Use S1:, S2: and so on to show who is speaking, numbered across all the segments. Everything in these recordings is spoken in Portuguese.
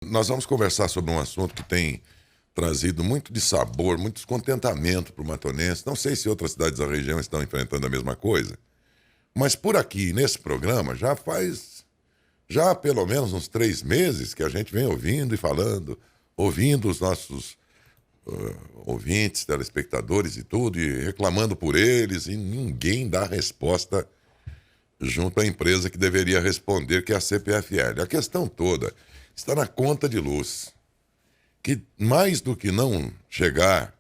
S1: Nós vamos conversar sobre um assunto que tem trazido muito dissabor, muito descontentamento para o matonense. Não sei se outras cidades da região estão enfrentando a mesma coisa, mas por aqui, nesse programa, já há pelo menos uns 3 meses que a gente vem ouvindo e falando, ouvindo os nossos ouvintes, telespectadores e tudo, e reclamando por eles, e ninguém dá resposta junto à empresa que deveria responder, que é a CPFL. A questão toda está na conta de luz, que mais do que não chegar,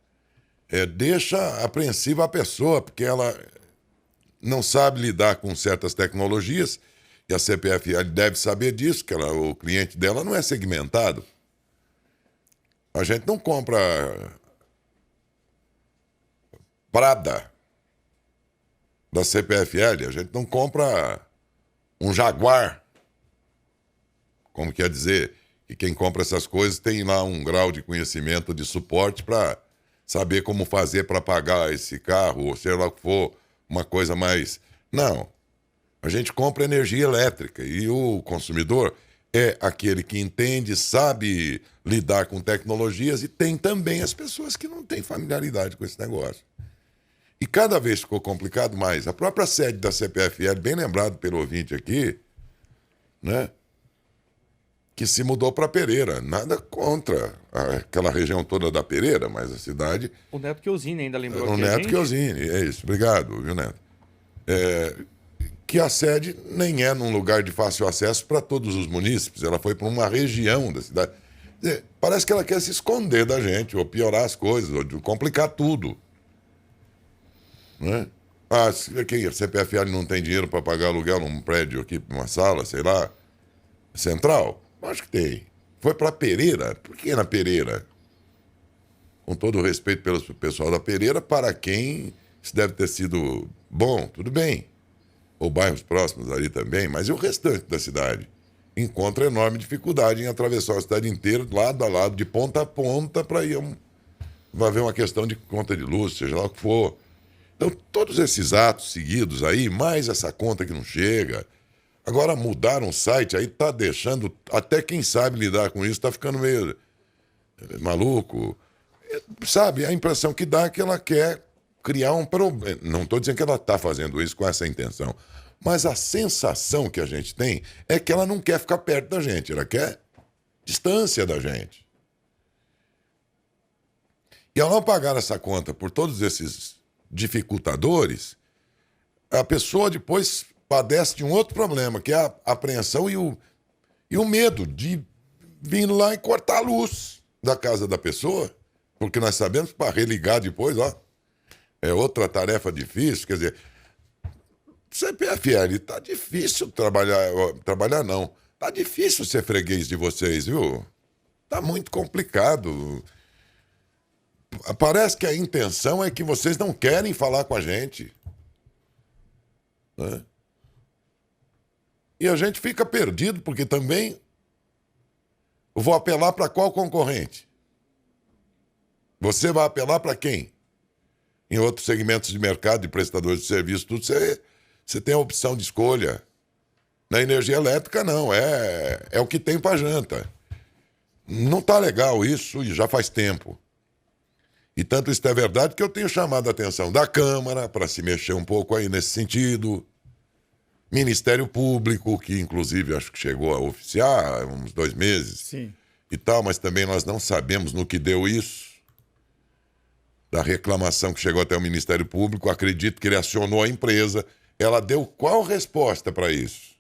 S1: deixa apreensiva a pessoa, porque ela não sabe lidar com certas tecnologias, e a CPFL deve saber disso, que o cliente dela não é segmentado. A gente não compra Prada da CPFL, a gente não compra um Jaguar. Como quer dizer que quem compra essas coisas tem lá um grau de conhecimento, de suporte para saber como fazer para pagar esse carro, ou seja lá o que for, uma coisa mais... Não. A gente compra energia elétrica e o consumidor é aquele que entende, sabe lidar com tecnologias, e tem também as pessoas que não têm familiaridade com esse negócio. E cada vez ficou complicado mais. A própria sede da CPFL, bem lembrado pelo ouvinte aqui, né, que se mudou para Pereira. Nada contra aquela região toda da Pereira, mas a cidade...
S2: O Neto Chiosini ainda lembrou
S1: O
S2: aqui a
S1: Neto
S2: gente.
S1: Chiosini, é isso. Obrigado, viu, Neto? Que a sede nem é num lugar de fácil acesso para todos os munícipes. Ela foi para uma região da cidade. Parece que ela quer se esconder da gente, ou piorar as coisas, ou complicar tudo. Né? A CPFL não tem dinheiro para pagar aluguel num prédio aqui, uma sala, sei lá, central? Acho que tem. Foi para Pereira. Por que na Pereira? Com todo o respeito pelo pessoal da Pereira, para quem isso deve ter sido bom, tudo bem. Ou bairros próximos ali também, mas e o restante da cidade? Encontra enorme dificuldade em atravessar a cidade inteira, lado a lado, de ponta a ponta, para ir vai haver uma questão de conta de luz, seja lá o que for. Então, todos esses atos seguidos aí, mais essa conta que não chega. Agora, mudar um site aí tá deixando, até quem sabe lidar com isso tá ficando meio maluco. Sabe, a impressão que dá é que ela quer criar um problema. Não estou dizendo que ela está fazendo isso com essa intenção, mas a sensação que a gente tem é que ela não quer ficar perto da gente, ela quer distância da gente. E ao não pagar essa conta por todos esses dificultadores, a pessoa depois padece de um outro problema, que é a apreensão e o medo de vir lá e cortar a luz da casa da pessoa, porque nós sabemos que para religar depois, é outra tarefa difícil. Quer dizer, CPFL, tá difícil trabalhar não. Tá difícil ser freguês de vocês, viu? Tá muito complicado. Parece que a intenção é que vocês não querem falar com a gente. Né? E a gente fica perdido, porque também eu vou apelar para qual concorrente? Você vai apelar para quem? Em outros segmentos de mercado, de prestadores de serviço, tudo, você tem a opção de escolha. Na energia elétrica, não. É o que tem para janta. Não tá legal isso, e já faz tempo. E tanto isso é verdade que eu tenho chamado a atenção da Câmara para se mexer um pouco aí nesse sentido. Ministério Público, que inclusive acho que chegou a oficiar há uns 2 meses.
S2: Sim.
S1: E tal, mas também nós não sabemos no que deu isso. Da reclamação que chegou até o Ministério Público, acredito que ele acionou a empresa. Ela deu qual resposta para isso?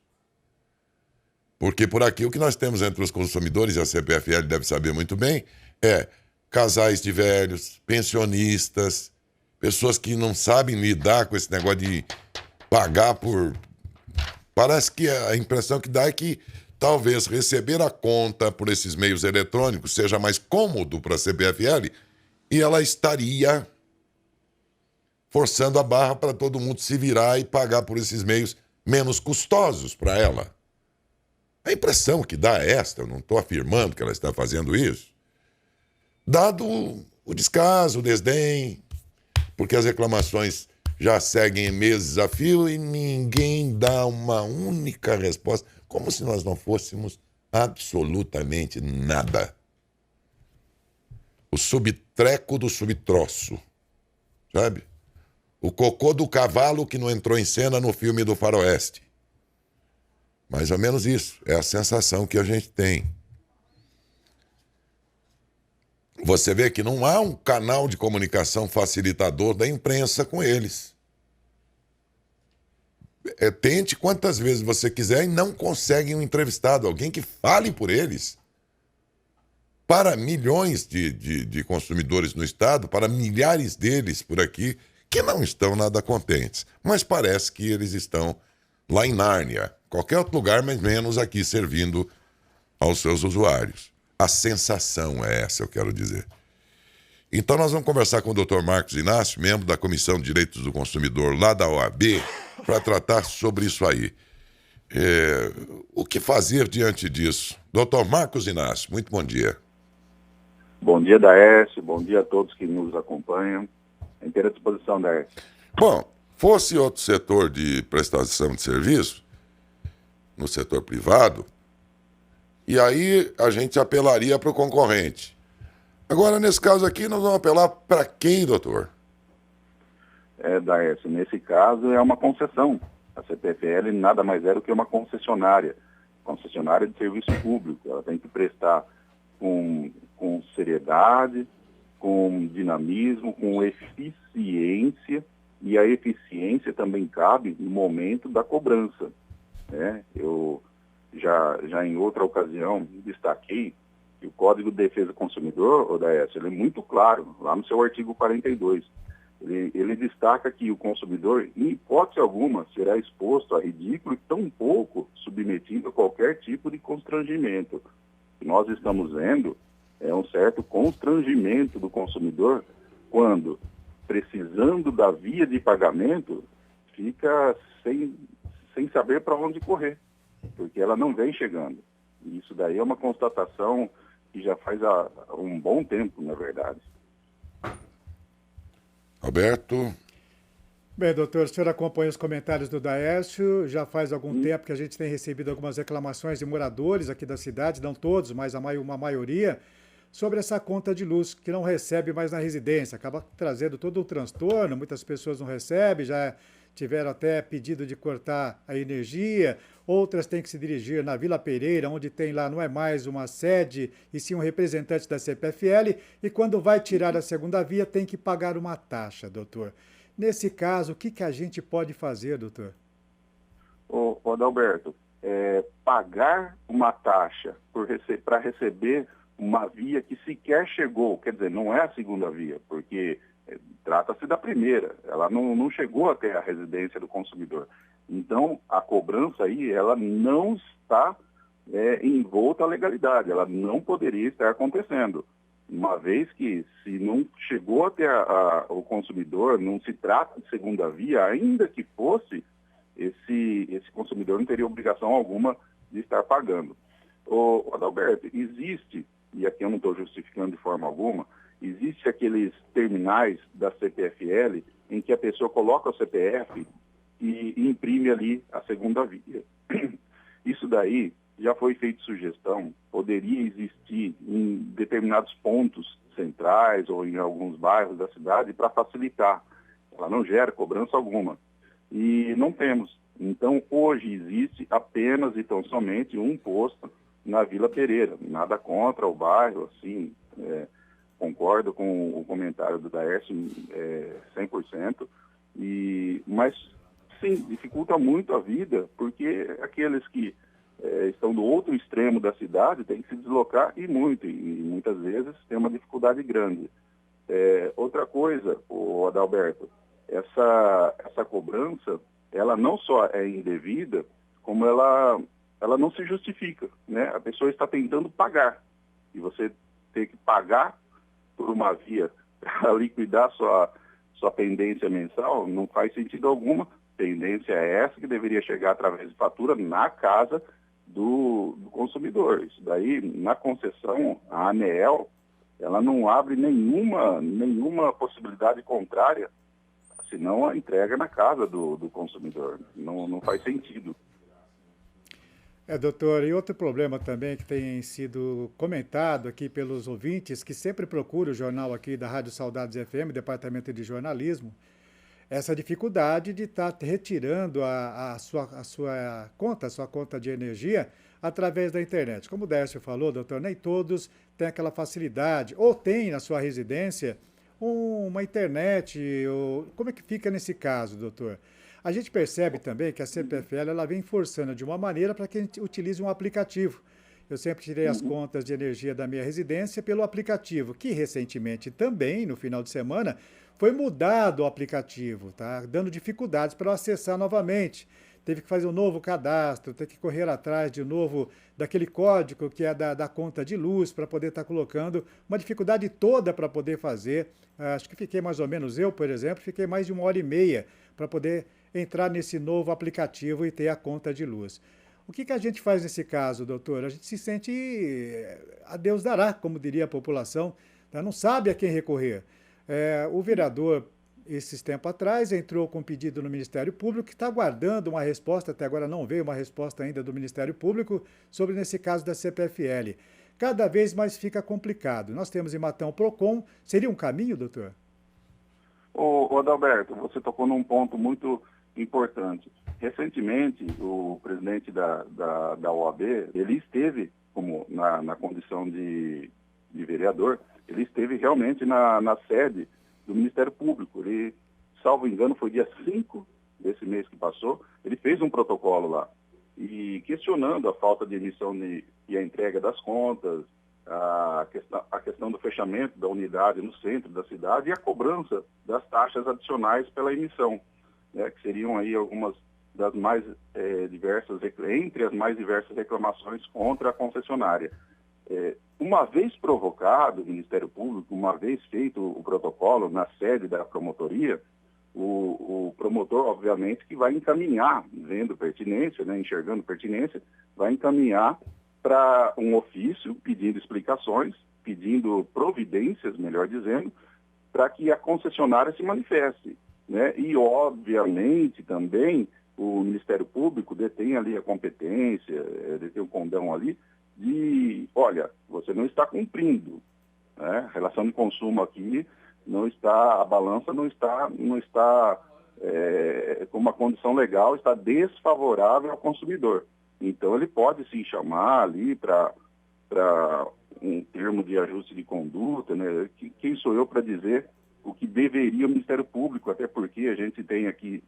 S1: Porque por aqui o que nós temos entre os consumidores, e a CPFL deve saber muito bem, é casais de velhos, pensionistas, pessoas que não sabem lidar com esse negócio de pagar por... Parece que a impressão que dá é que talvez receber a conta por esses meios eletrônicos seja mais cômodo para a CPFL, e ela estaria forçando a barra para todo mundo se virar e pagar por esses meios menos custosos para ela. A impressão que dá é esta, eu não estou afirmando que ela está fazendo isso, dado o descaso, o desdém, porque as reclamações já seguem meses a fio e ninguém dá uma única resposta, como se nós não fôssemos Absolutamente nada. O subtreco do subtroço, sabe? O cocô do cavalo que não entrou em cena no filme do Faroeste. Mais ou menos isso, é a sensação que a gente tem. Você vê que não há um canal de comunicação facilitador da imprensa com eles. Tente quantas vezes você quiser e não consegue um entrevistado, alguém que fale por eles. Para milhões de consumidores no estado, para milhares deles por aqui, que não estão nada contentes. Mas parece que eles estão lá em Nárnia, qualquer outro lugar, mas menos aqui, servindo aos seus usuários. A sensação é essa, eu quero dizer. Então nós vamos conversar com o Dr. Marcos Inácio, membro da Comissão de Direitos do Consumidor lá da OAB, para tratar sobre isso aí. O que fazer diante disso? Dr. Marcos Inácio, muito bom dia.
S2: Bom dia, Daércio. Bom dia a todos que nos acompanham. À inteira disposição, Daércio.
S1: Bom, fosse outro setor de prestação de serviço, no setor privado, e aí a gente apelaria para o concorrente. Agora, nesse caso aqui, nós vamos apelar para quem, doutor?
S2: Daércio, nesse caso é uma concessão. A CPFL nada mais é do que uma concessionária de serviço público. Ela tem que prestar com seriedade, com dinamismo, com eficiência, e a eficiência também cabe no momento da cobrança, né? Eu já em outra ocasião destaquei que o Código de Defesa do Consumidor, Daércio, ele é muito claro, lá no seu artigo 42. Ele destaca que o consumidor, em hipótese alguma, será exposto a ridículo e tampouco submetido a qualquer tipo de constrangimento. O que nós estamos vendo é um certo constrangimento do consumidor quando, precisando da via de pagamento, fica sem saber para onde correr, porque ela não vem chegando. E isso daí é uma constatação que já faz há um bom tempo, na verdade.
S1: Alberto?
S3: Bem, doutor, o senhor acompanha os comentários do Daércio, já faz algum tempo que a gente tem recebido algumas reclamações de moradores aqui da cidade, não todos, mas uma maioria, sobre essa conta de luz que não recebe mais na residência, acaba trazendo todo um transtorno, muitas pessoas não recebem, já tiveram até pedido de cortar a energia, outras têm que se dirigir na Vila Pereira, onde tem lá, não é mais uma sede, e sim um representante da CPFL, e quando vai tirar a segunda via tem que pagar uma taxa, doutor. Nesse caso, o que a gente pode fazer, doutor?
S2: Ô Adalberto, pagar uma taxa para receber uma via que sequer chegou, quer dizer, não é a segunda via, porque trata-se da primeira, ela não chegou até a residência do consumidor. Então, a cobrança aí, ela não está envolta à legalidade, ela não poderia estar acontecendo. Uma vez que, se não chegou até o consumidor, não se trata de segunda via, ainda que fosse, esse consumidor não teria obrigação alguma de estar pagando. Ô Adalberto, existe, e aqui eu não estou justificando de forma alguma, existe aqueles terminais da CPFL em que a pessoa coloca o CPF e imprime ali a segunda via. Isso daí já foi feita sugestão, poderia existir em determinados pontos centrais ou em alguns bairros da cidade para facilitar. Ela não gera cobrança alguma. E não temos. Então, hoje existe apenas e tão somente um posto na Vila Pereira. Nada contra o bairro, assim, concordo com o comentário do Daércio 100%, mas, sim, dificulta muito a vida, porque aqueles que estão do outro extremo da cidade têm que se deslocar e muitas vezes tem uma dificuldade grande. Outra coisa, o Adalberto, essa cobrança, ela não só é indevida, como ela não se justifica, né? A pessoa está tentando pagar, e você ter que pagar por uma via para liquidar sua pendência mensal, não faz sentido alguma. Pendência é essa que deveria chegar através de fatura na casa do consumidor. Isso daí, na concessão, a ANEEL, ela não abre nenhuma possibilidade contrária, senão a entrega na casa do consumidor. Não faz sentido.
S3: Doutor, e outro problema também que tem sido comentado aqui pelos ouvintes, que sempre procuram o jornal aqui da Rádio Saudades FM, Departamento de Jornalismo, essa dificuldade de estar retirando a sua conta de energia através da internet. Como o Décio falou, doutor, nem todos têm aquela facilidade, ou têm na sua residência uma internet, ou... como é que fica nesse caso, doutor? A gente percebe também que a CPFL ela vem forçando de uma maneira para que a gente utilize um aplicativo. Eu sempre tirei as contas de energia da minha residência pelo aplicativo, que recentemente também, no final de semana, foi mudado o aplicativo, tá? Dando dificuldades para eu acessar novamente. Teve que fazer um novo cadastro, teve que correr atrás de novo daquele código que é da conta de luz para poder estar colocando, uma dificuldade toda para poder fazer. Acho que fiquei mais ou menos, eu, por exemplo, fiquei mais de 1h30 para poder entrar nesse novo aplicativo e ter a conta de luz. O que a gente faz nesse caso, doutor? A gente se sente a Deus dará, como diria a população, tá? Não sabe a quem recorrer. O vereador, esses tempos atrás, entrou com um pedido no Ministério Público, que está aguardando uma resposta, até agora não veio uma resposta ainda do Ministério Público, sobre nesse caso da CPFL. Cada vez mais fica complicado. Nós temos em Matão o PROCON. Seria um caminho, doutor?
S2: Ô Adalberto, você tocou num ponto muito importante. Recentemente, o presidente da OAB, ele esteve, como na condição de vereador, ele esteve realmente na sede do Ministério Público. Ele, salvo engano, foi dia 5 desse mês que passou, ele fez um protocolo lá, e questionando a falta de emissão e a entrega das contas, a questão do fechamento da unidade no centro da cidade e a cobrança das taxas adicionais pela emissão, né, que seriam aí algumas das mais diversas, entre as mais diversas reclamações contra a concessionária. Uma vez provocado o Ministério Público, uma vez feito o protocolo na sede da promotoria, o promotor, obviamente, que vai encaminhar, vendo pertinência, né, enxergando pertinência, vai encaminhar para um ofício pedindo explicações, pedindo providências, melhor dizendo, para que a concessionária se manifeste, né? E, obviamente, também o Ministério Público detém ali a competência, detém o condão ali, de, olha, você não está cumprindo, né? A relação de consumo aqui não está, a balança não está com uma condição legal, está desfavorável ao consumidor. Então, ele pode sim chamar ali para um termo de ajuste de conduta, né? Quem sou eu para dizer o que deveria o Ministério Público, até porque a gente tem aqui,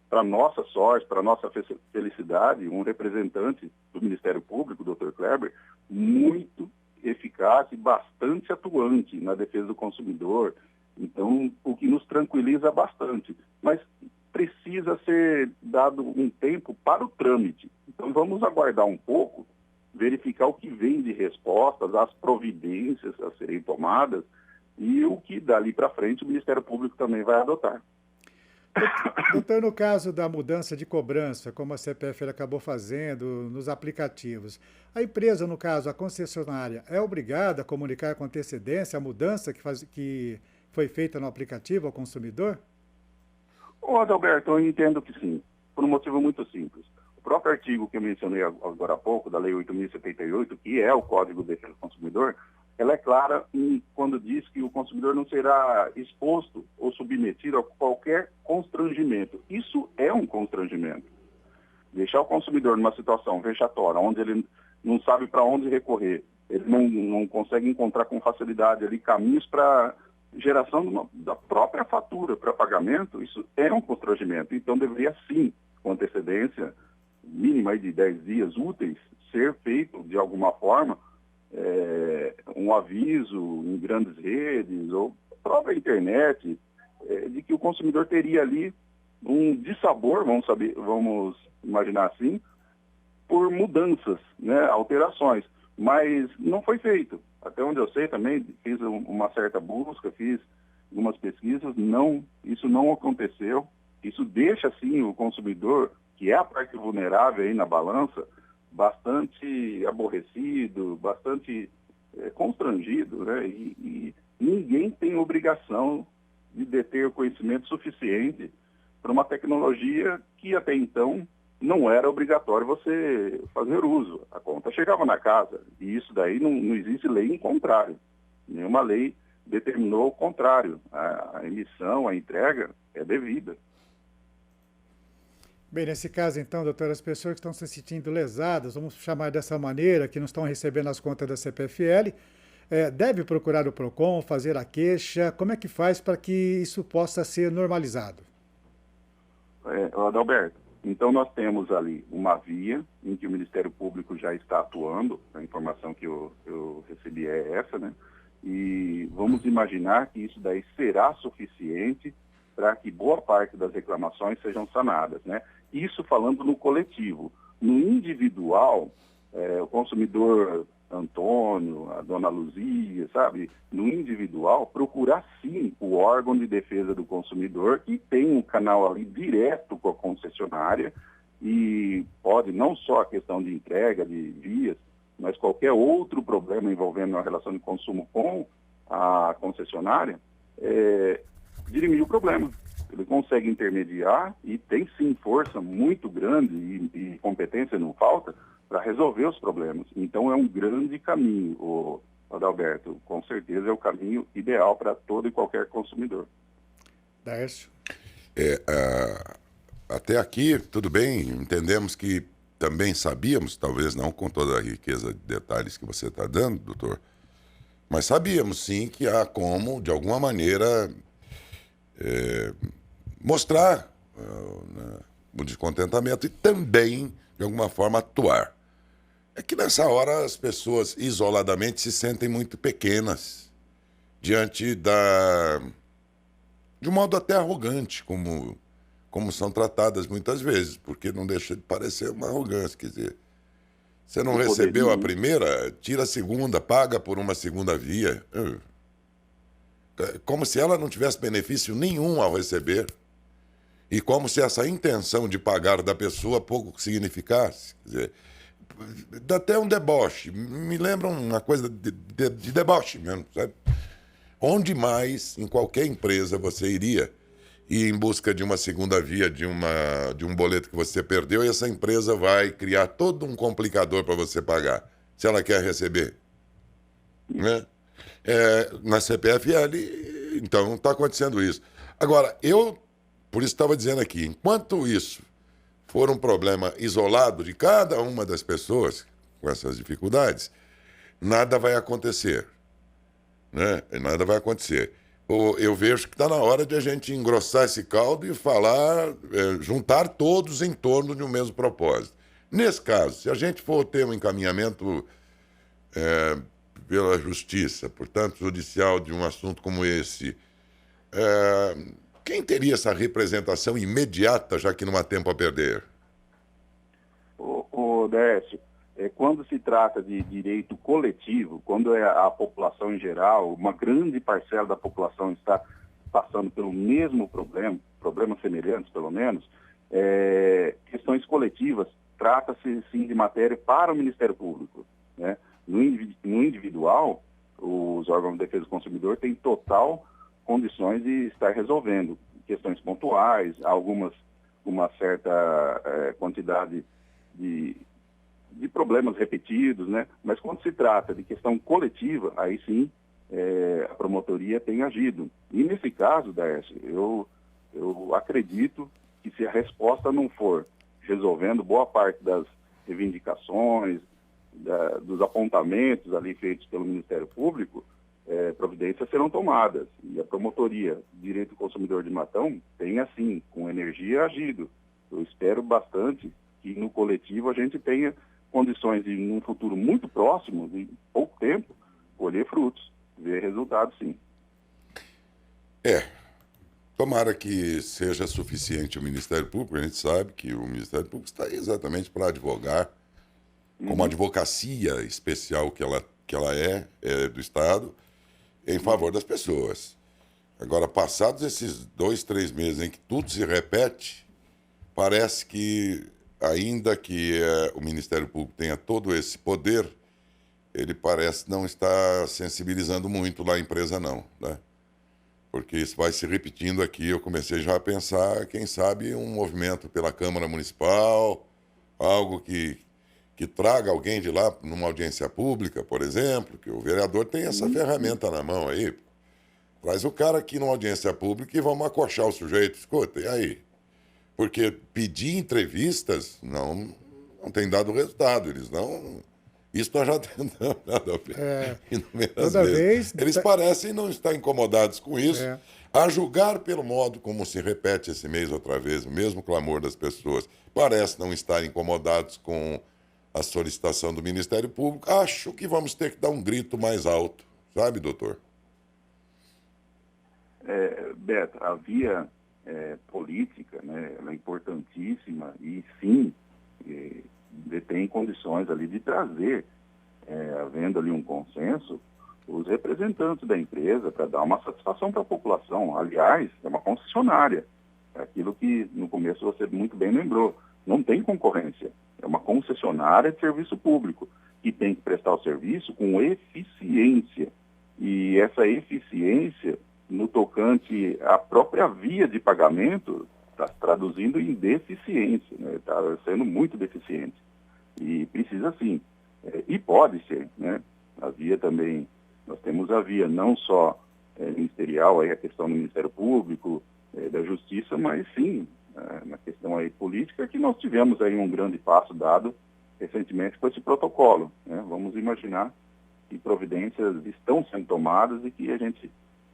S2: para nossa sorte, para nossa felicidade, um representante do Ministério Público, o Dr. Kleber, muito eficaz e bastante atuante na defesa do consumidor. Então, o que nos tranquiliza bastante. Mas precisa ser dado um tempo para o trâmite. Então, vamos aguardar um pouco, verificar o que vem de respostas, as providências a serem tomadas e o que dali para frente o Ministério Público também vai adotar.
S3: Doutor, no caso da mudança de cobrança, como a CPFL acabou fazendo nos aplicativos, a empresa, no caso, a concessionária, é obrigada a comunicar com antecedência a mudança que foi feita no aplicativo ao consumidor?
S2: Ô, Adalberto, eu entendo que sim, por um motivo muito simples. O próprio artigo que eu mencionei agora há pouco, da Lei 8.078, que é o Código de Defesa do Consumidor, ela é clara quando diz que o consumidor não será exposto ou submetido a qualquer constrangimento. Isso é um constrangimento. Deixar o consumidor numa situação vexatória, onde ele não sabe para onde recorrer, ele não consegue encontrar com facilidade ali caminhos para geração da própria fatura para pagamento, isso é um constrangimento. Então, deveria sim, com antecedência mínima de 10 dias úteis, ser feito de alguma forma um aviso em grandes redes ou própria internet de que o consumidor teria ali um dissabor, vamos imaginar assim, por mudanças, né, alterações. Mas não foi feito. Até onde eu sei também, fiz uma certa busca, fiz algumas pesquisas, isso não aconteceu. Isso deixa, sim, o consumidor, que é a parte vulnerável aí na balança, bastante aborrecido, bastante constrangido, né? E ninguém tem obrigação de deter o conhecimento suficiente para uma tecnologia que até então não era obrigatório você fazer uso. A conta chegava na casa. E isso daí não existe lei em contrário. Nenhuma lei determinou o contrário. A emissão, a entrega é devida.
S3: Bem, nesse caso, então, doutor, as pessoas que estão se sentindo lesadas, vamos chamar dessa maneira, que não estão recebendo as contas da CPFL, deve procurar o PROCON, fazer a queixa. Como é que faz para que isso possa ser normalizado?
S2: Adalberto, então nós temos ali uma via em que o Ministério Público já está atuando, a informação que eu recebi é essa, né? E vamos imaginar que isso daí será suficiente para que boa parte das reclamações sejam sanadas, né? Isso falando no coletivo. No individual, o consumidor Antônio, a dona Luzia, sabe? No individual, procurar sim o órgão de defesa do consumidor, que tem um canal ali direto com a concessionária e pode não só a questão de entrega de vias, mas qualquer outro problema envolvendo a relação de consumo com a concessionária, dirimir o problema. Ele consegue intermediar e tem sim força muito grande e competência não falta para resolver os problemas. Então é um grande caminho, Adalberto. Com certeza é o caminho ideal para todo e qualquer consumidor.
S3: Daércio.
S1: Até aqui, tudo bem, entendemos que também sabíamos, talvez não com toda a riqueza de detalhes que você está dando, doutor, mas sabíamos sim que há como, de alguma maneira, mostrar o descontentamento e também, de alguma forma, atuar. É que nessa hora as pessoas isoladamente se sentem muito pequenas diante de um modo até arrogante, como são tratadas muitas vezes, porque não deixa de parecer uma arrogância. Quer dizer, você não recebeu a primeira, tira a segunda, paga por uma segunda via. Como se ela não tivesse benefício nenhum ao receber. E como se essa intenção de pagar da pessoa pouco significasse. Quer dizer, dá até um deboche. Me lembra uma coisa de deboche mesmo, sabe? Onde mais, em qualquer empresa, você iria ir em busca de uma segunda via, de um boleto que você perdeu, e essa empresa vai criar todo um complicador para você pagar, se ela quer receber. Né? Na CPFL, então, está acontecendo isso. Agora, por isso estava dizendo aqui, enquanto isso for um problema isolado de cada uma das pessoas com essas dificuldades, nada vai acontecer. Né? Nada vai acontecer. Eu vejo que está na hora de a gente engrossar esse caldo e falar, juntar todos em torno de um mesmo propósito. Nesse caso, se a gente for ter um encaminhamento pela justiça, portanto, judicial, de um assunto como esse, quem teria essa representação imediata, já que não há tempo a perder?
S2: Décio, quando se trata de direito coletivo, quando é a população em geral, uma grande parcela da população está passando pelo mesmo problema, problemas semelhantes pelo menos, questões coletivas, trata-se sim de matéria para o Ministério Público. Né? No individual, os órgãos de defesa do consumidor têm total condições de estar resolvendo questões pontuais, uma certa quantidade de problemas repetidos, né? Mas quando se trata de questão coletiva, aí sim a promotoria tem agido. E nesse caso, Daércio, eu acredito que se a resposta não for resolvendo boa parte das reivindicações, dos apontamentos ali feitos pelo Ministério Público, providências serão tomadas. E a promotoria Direito do Consumidor de Matão tem, assim, com energia agido. Eu espero bastante que no coletivo a gente tenha condições de, num futuro muito próximo, de pouco tempo, colher frutos, ver resultados, sim.
S1: Tomara que seja suficiente o Ministério Público. A gente sabe que o Ministério Público está aí exatamente para advogar, como a advocacia especial que ela é do Estado, em favor das pessoas. Agora, passados esses 2, 3 meses em que tudo se repete, parece que, ainda que o Ministério Público tenha todo esse poder, ele parece não estar sensibilizando muito lá a empresa, não, né? Porque isso vai se repetindo aqui. Eu comecei já a pensar, quem sabe, um movimento pela Câmara Municipal, algo que traga alguém de lá numa audiência pública, por exemplo, que o vereador tem essa ferramenta na mão aí. Traz o cara aqui numa audiência pública e vamos acochar o sujeito. Escuta, e aí? Porque pedir entrevistas não tem dado resultado. Eles não... Isso nós já tentamos inúmeras vezes. Eles parecem não estar incomodados com isso. A julgar pelo modo como se repete esse mês outra vez, o mesmo clamor das pessoas, parece não estar incomodados com a solicitação do Ministério Público. Acho que vamos ter que dar um grito mais alto. Sabe, doutor?
S2: Beto, a via política, né, ela é importantíssima e, sim, detém condições ali de trazer, havendo ali um consenso, os representantes da empresa para dar uma satisfação para a população. Aliás, é uma concessionária. É aquilo que no começo você muito bem lembrou. Não tem concorrência. É uma concessionária de serviço público que tem que prestar o serviço com eficiência. E essa eficiência, no tocante à própria via de pagamento, está traduzindo em deficiência, né? Está sendo muito deficiente. E precisa sim, e pode ser, né? A via também, nós temos a via não só ministerial, aí a questão do Ministério Público, da Justiça, mas sim, na questão aí política, que nós tivemos aí um grande passo dado recentemente com esse protocolo, né? Vamos imaginar que providências estão sendo tomadas e que a gente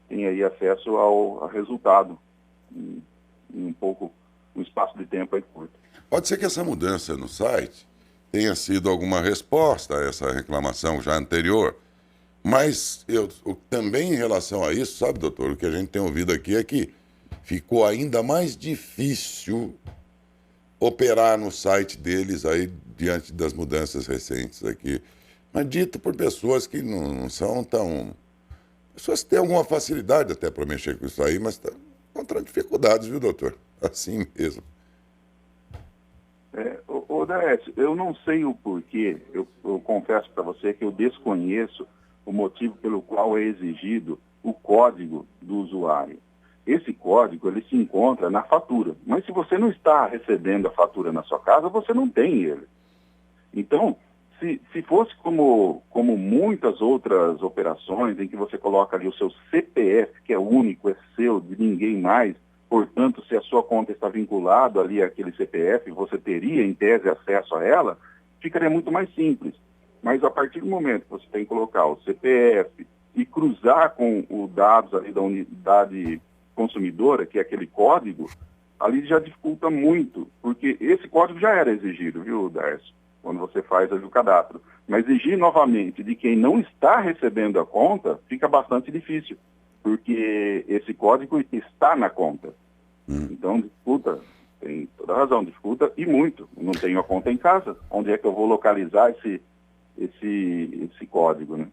S2: tem aí acesso ao resultado em um espaço de tempo aí curto.
S1: Pode ser que essa mudança no site tenha sido alguma resposta a essa reclamação já anterior, mas também em relação a isso, sabe, doutor, o que a gente tem ouvido aqui é que ficou ainda mais difícil operar no site deles aí diante das mudanças recentes aqui, mas dito por pessoas que não são tão... Pessoas que têm alguma facilidade até para mexer com isso aí, mas estão encontrando dificuldades, viu, doutor? Assim mesmo.
S2: Daércio, eu não sei o porquê, eu confesso para você que eu desconheço o motivo pelo qual é exigido o código do usuário. Esse código, ele se encontra na fatura, mas se você não está recebendo a fatura na sua casa, você não tem ele. Então, se fosse como muitas outras operações em que você coloca ali o seu CPF, que é único, é seu, de ninguém mais, portanto, se a sua conta está vinculada ali àquele CPF, você teria, em tese, acesso a ela, ficaria muito mais simples. Mas a partir do momento que você tem que colocar o CPF e cruzar com os dados ali da unidade consumidora, que é aquele código, ali já dificulta muito, porque esse código já era exigido, viu, Darcio, quando você faz ali o cadastro. Mas exigir novamente de quem não está recebendo a conta fica bastante difícil, porque esse código está na conta. Então, dificulta, tem toda a razão, dificulta e muito. Eu não tenho a conta em casa, onde é que eu vou localizar esse código, né?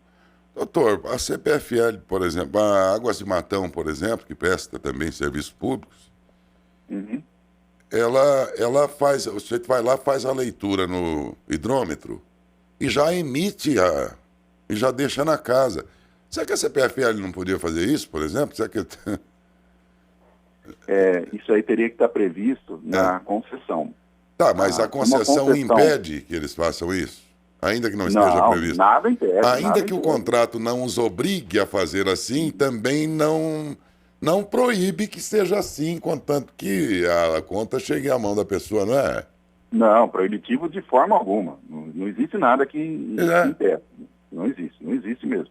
S1: Doutor, a CPFL, por exemplo, a Águas de Matão, por exemplo, que presta também serviços públicos, ela faz, você vai lá, faz a leitura no hidrômetro e já emite e já deixa na casa. Será que a CPFL não podia fazer isso, por exemplo? Será que...
S2: isso aí teria que estar previsto na concessão.
S1: Tá, mas a concessão impede que eles façam isso? Ainda que não esteja previsto?
S2: Nada impede.
S1: Ainda que o contrato não os obrigue a fazer assim, também não proíbe que seja assim, contanto que a conta chegue à mão da pessoa, não é?
S2: Não, proibitivo de forma alguma. Não existe nada que impeça. Não existe mesmo.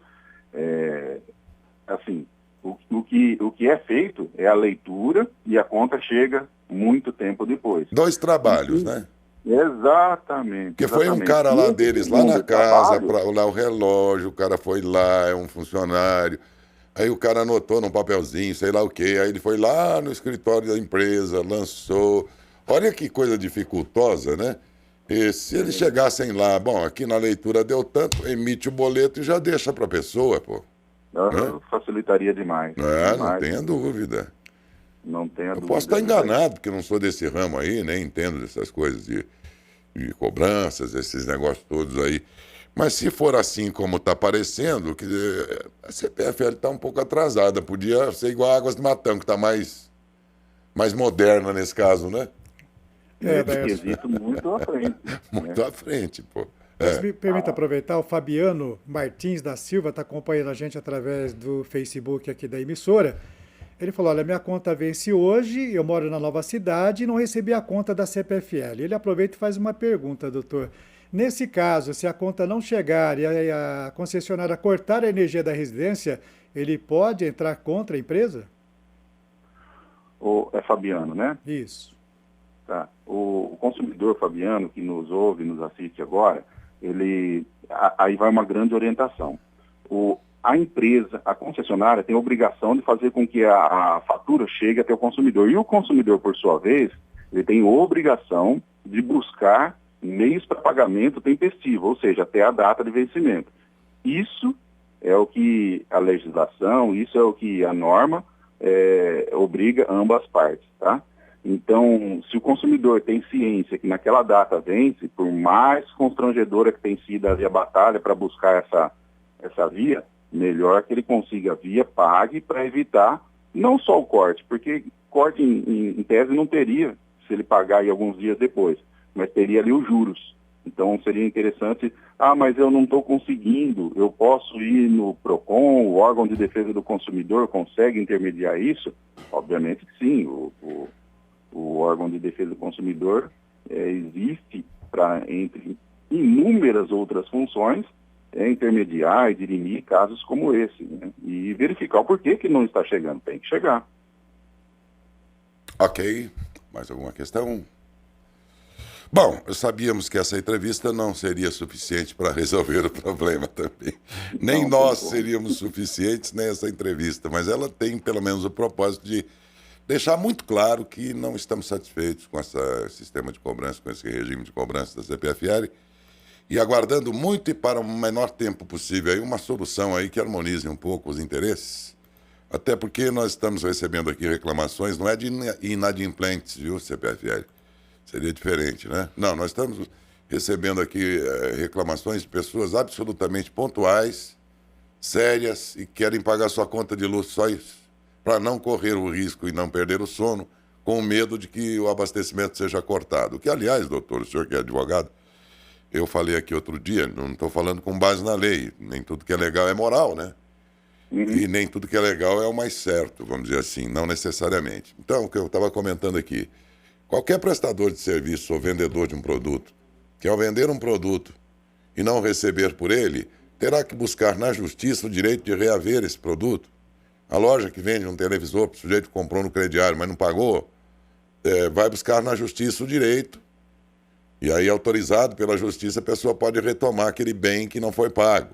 S2: Assim, o que é feito é a leitura e a conta chega muito tempo depois.
S1: 2 trabalhos, né?
S2: Exatamente.
S1: Porque foi um cara lá deles, lá na casa, para olhar o relógio, o cara foi lá, é um funcionário. Aí o cara anotou num papelzinho, sei lá o quê. Aí ele foi lá no escritório da empresa, lançou. Olha que coisa dificultosa, né? E se eles chegassem lá, bom, aqui na leitura deu tanto, emite o boleto e já deixa para a pessoa, pô.
S2: Facilitaria demais.
S1: Não tenha dúvida.
S2: Não tenha dúvida.
S1: Eu posso estar enganado, porque não sou desse ramo aí, nem entendo dessas coisas de cobranças, esses negócios todos aí. Mas se for assim como está parecendo, que a CPFL está um pouco atrasada. Podia ser igual a Águas de Matão, que está mais moderna nesse caso, né?
S2: nesse quesito muito à frente.
S1: Muito à frente, pô.
S3: Mas me permita aproveitar, o Fabiano Martins da Silva está acompanhando a gente através do Facebook aqui da emissora. Ele falou, olha, minha conta vence hoje, eu moro na nova cidade e não recebi a conta da CPFL. Ele aproveita e faz uma pergunta, doutor. Nesse caso, se a conta não chegar e a concessionária cortar a energia da residência, ele pode entrar contra a empresa?
S2: É Fabiano, né?
S3: Isso.
S2: Tá. O consumidor Fabiano, que nos ouve, nos assiste agora, aí vai uma grande orientação. A empresa, a concessionária, tem a obrigação de fazer com que a fatura chegue até o consumidor. E o consumidor, por sua vez, ele tem a obrigação de buscar meios para pagamento tempestivo, ou seja, até a data de vencimento. Isso é o que a legislação, isso é o que a norma obriga ambas partes, tá? Então, se o consumidor tem ciência que naquela data vence, por mais constrangedora que tenha sido a batalha para buscar essa via, melhor que ele consiga a via, pague para evitar não só o corte, porque corte em tese não teria se ele pagar aí alguns dias depois, mas teria ali os juros. Então seria interessante, mas eu não estou conseguindo, eu posso ir no PROCON, o órgão de defesa do consumidor consegue intermediar isso? Obviamente que sim, o órgão de defesa do consumidor existe entre inúmeras outras funções, intermediar e dirimir casos como esse, né? E verificar o porquê que não está chegando, tem que chegar.
S1: Ok, mais alguma questão? Bom, sabíamos que essa entrevista não seria suficiente para resolver o problema também. Nem nós seríamos suficientes, nem essa entrevista, mas ela tem pelo menos o propósito de deixar muito claro que não estamos satisfeitos com esse sistema de cobrança, com esse regime de cobrança da CPFL, e aguardando muito e para o menor tempo possível aí uma solução aí que harmonize um pouco os interesses. Até porque nós estamos recebendo aqui reclamações, não é de inadimplentes, viu, CPFL? Seria diferente, né? Não, nós estamos recebendo aqui reclamações de pessoas absolutamente pontuais, sérias, e querem pagar sua conta de luz só isso, para não correr o risco e não perder o sono, com medo de que o abastecimento seja cortado. Que, aliás, doutor, o senhor que é advogado, eu falei aqui outro dia, não estou falando com base na lei, nem tudo que é legal é moral, né? E nem tudo que é legal é o mais certo, vamos dizer assim, não necessariamente. Então, o que eu estava comentando aqui, qualquer prestador de serviço ou vendedor de um produto, que ao vender um produto e não receber por ele, terá que buscar na justiça o direito de reaver esse produto. A loja que vende um televisor para o sujeito que comprou no crediário, mas não pagou, vai buscar na justiça o direito. E aí, autorizado pela justiça, a pessoa pode retomar aquele bem que não foi pago.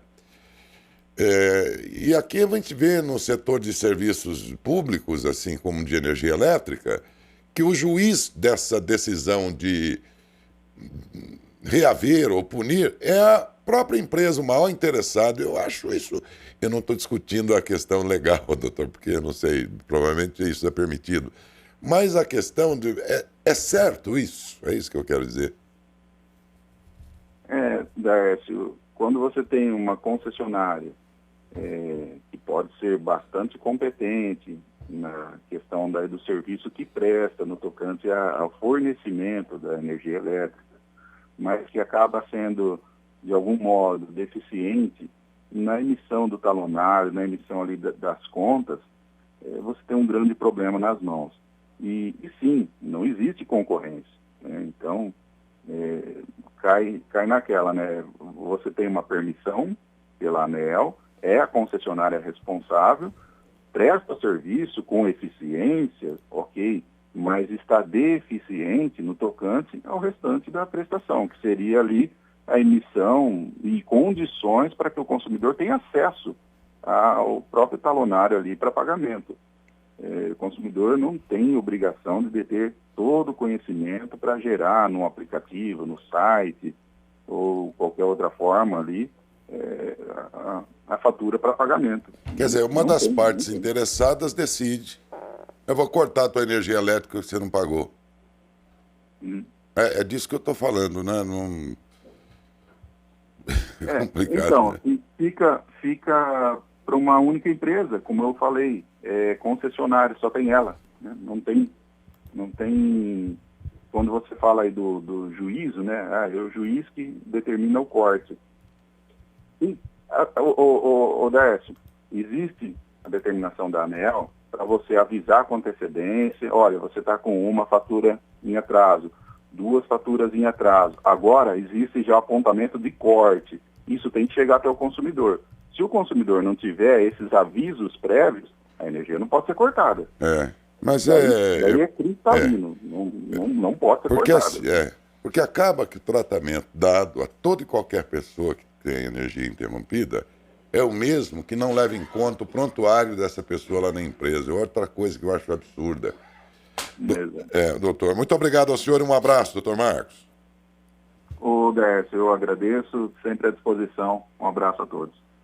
S1: E aqui a gente vê no setor de serviços públicos, assim como de energia elétrica, que o juiz dessa decisão de reaver ou punir é a própria empresa, o maior interessado. Eu acho isso... Eu não estou discutindo a questão legal, doutor, porque eu não sei, provavelmente isso é permitido. Mas a questão de... É certo isso? É isso que eu quero dizer.
S2: Darcio, quando você tem uma concessionária que pode ser bastante competente na questão do serviço que presta no tocante ao fornecimento da energia elétrica, mas que acaba sendo, de algum modo, deficiente na emissão do talonário, na emissão ali das contas, você tem um grande problema nas mãos. E sim, não existe concorrência, né? Então, cai naquela, né? Você tem uma permissão pela ANEEL, é a concessionária responsável, presta serviço com eficiência, ok, mas está deficiente no tocante ao restante da prestação, que seria ali a emissão e condições para que o consumidor tenha acesso ao próprio talonário ali para pagamento. O consumidor não tem obrigação de deter todo o conhecimento para gerar no aplicativo, no site ou qualquer outra forma ali a fatura para pagamento.
S1: Quer dizer, uma das partes interessadas decide: eu vou cortar a tua energia elétrica que você não pagou. É disso que eu estou falando, né? Não... É complicado.
S2: Então,
S1: né?
S2: fica para uma única empresa, como eu falei, concessionária, só tem ela, né? Não tem quando você fala aí do juízo, né? É o juiz que determina o corte. E, Décio, existe a determinação da ANEEL para você avisar com antecedência, olha, você está com uma fatura em atraso, 2 faturas em atraso. Agora existe já apontamento de corte. Isso tem que chegar até o consumidor. Se o consumidor não tiver esses avisos prévios, a energia não pode ser cortada.
S1: Mas
S2: daí é cristalino, não pode ser
S1: porque
S2: cortada.
S1: porque acaba que o tratamento dado a toda e qualquer pessoa que tem energia interrompida é o mesmo que não leva em conta o prontuário dessa pessoa lá na empresa. Outra coisa que eu acho absurda. Doutor, muito obrigado ao senhor e um abraço, doutor Marcos.
S2: Décio, eu agradeço, sempre à disposição. Um abraço a todos.